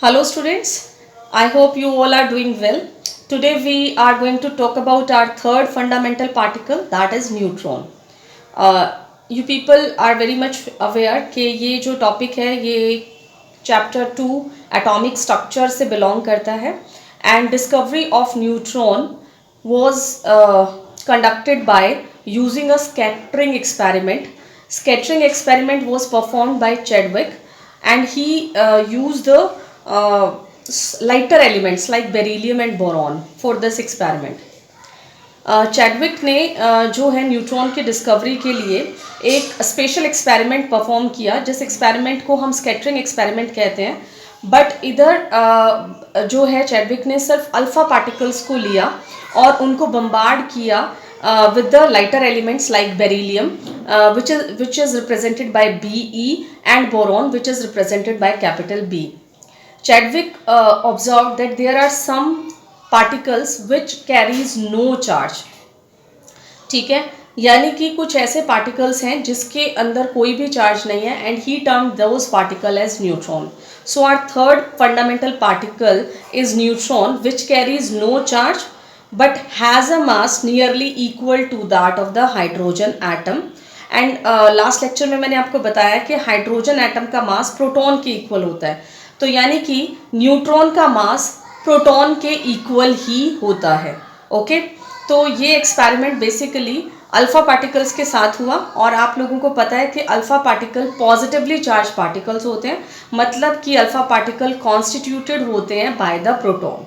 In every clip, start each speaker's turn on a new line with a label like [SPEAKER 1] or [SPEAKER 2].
[SPEAKER 1] Hello students, I hope you all are doing well. Today we are going to talk about our third fundamental particle, that is neutron. You people are very much aware कि ये जो topic है ये chapter 2 atomic structure से belong करता है and discovery of neutron was conducted by using a scattering experiment. Scattering experiment was performed by Chadwick and he used the lighter elements like beryllium and boron for this experiment. Chadwick ने जो है neutron की discovery के लिए एक special experiment perform किया जिस experiment को हम स्कैटरिंग एक्सपेरिमेंट कहते हैं बट इधर जो है चैडविक ने सिर्फ अल्फ़ा पार्टिकल्स को लिया और उनको बम्बार्ड किया with the lighter elements like beryllium which is represented by Be and boron which is represented by capital B. Chadwick observed that there are some particles which carries no charge. ठीक है, यानी कि कुछ ऐसे particles हैं जिसके अंदर कोई भी चार्ज नहीं है and he termed those particle as neutron. So our third fundamental particle is neutron which carries no charge but has a mass nearly equal to that of the hydrogen atom. And last lecture में मैंने आपको बताया कि hydrogen atom का मास proton के equal होता है, तो यानी कि न्यूट्रॉन का मास प्रोटॉन के इक्वल ही होता है. ओके, तो ये एक्सपेरिमेंट बेसिकली अल्फ़ा पार्टिकल्स के साथ हुआ और आप लोगों को पता है कि alpha particle positively charge particles होते हैं, मतलब कि अल्फ़ा पार्टिकल कॉन्स्टिट्यूटेड होते हैं बाय द प्रोटॉन.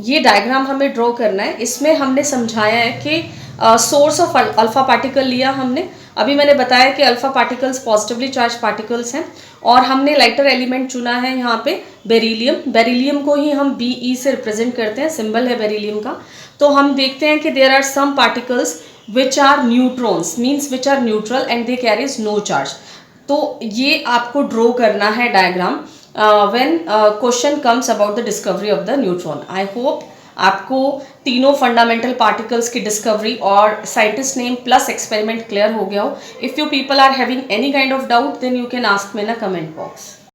[SPEAKER 1] ये डायग्राम हमें ड्रॉ करना है. इसमें हमने समझाया है कि सोर्स ऑफ अल्फ़ा पार्टिकल लिया हमने. अभी मैंने बताया कि alpha particles positively charge particles हैं और हमने लाइटर एलिमेंट चुना है यहाँ पे बेरिलियम. बेरिलियम को ही हम Be से रिप्रेजेंट करते हैं, सिंबल है बेरिलियम का. तो हम देखते हैं कि there are some particles which are neutrons means which are neutral and they carries no charge. तो ये आपको ड्रॉ करना है diagram when question comes about the discovery of the neutron. I hope आपको तीनों फंडामेंटल पार्टिकल्स की discovery और scientist name plus experiment clear हो गया हो. If you people are having any kind of doubt then you can ask me in a comment box.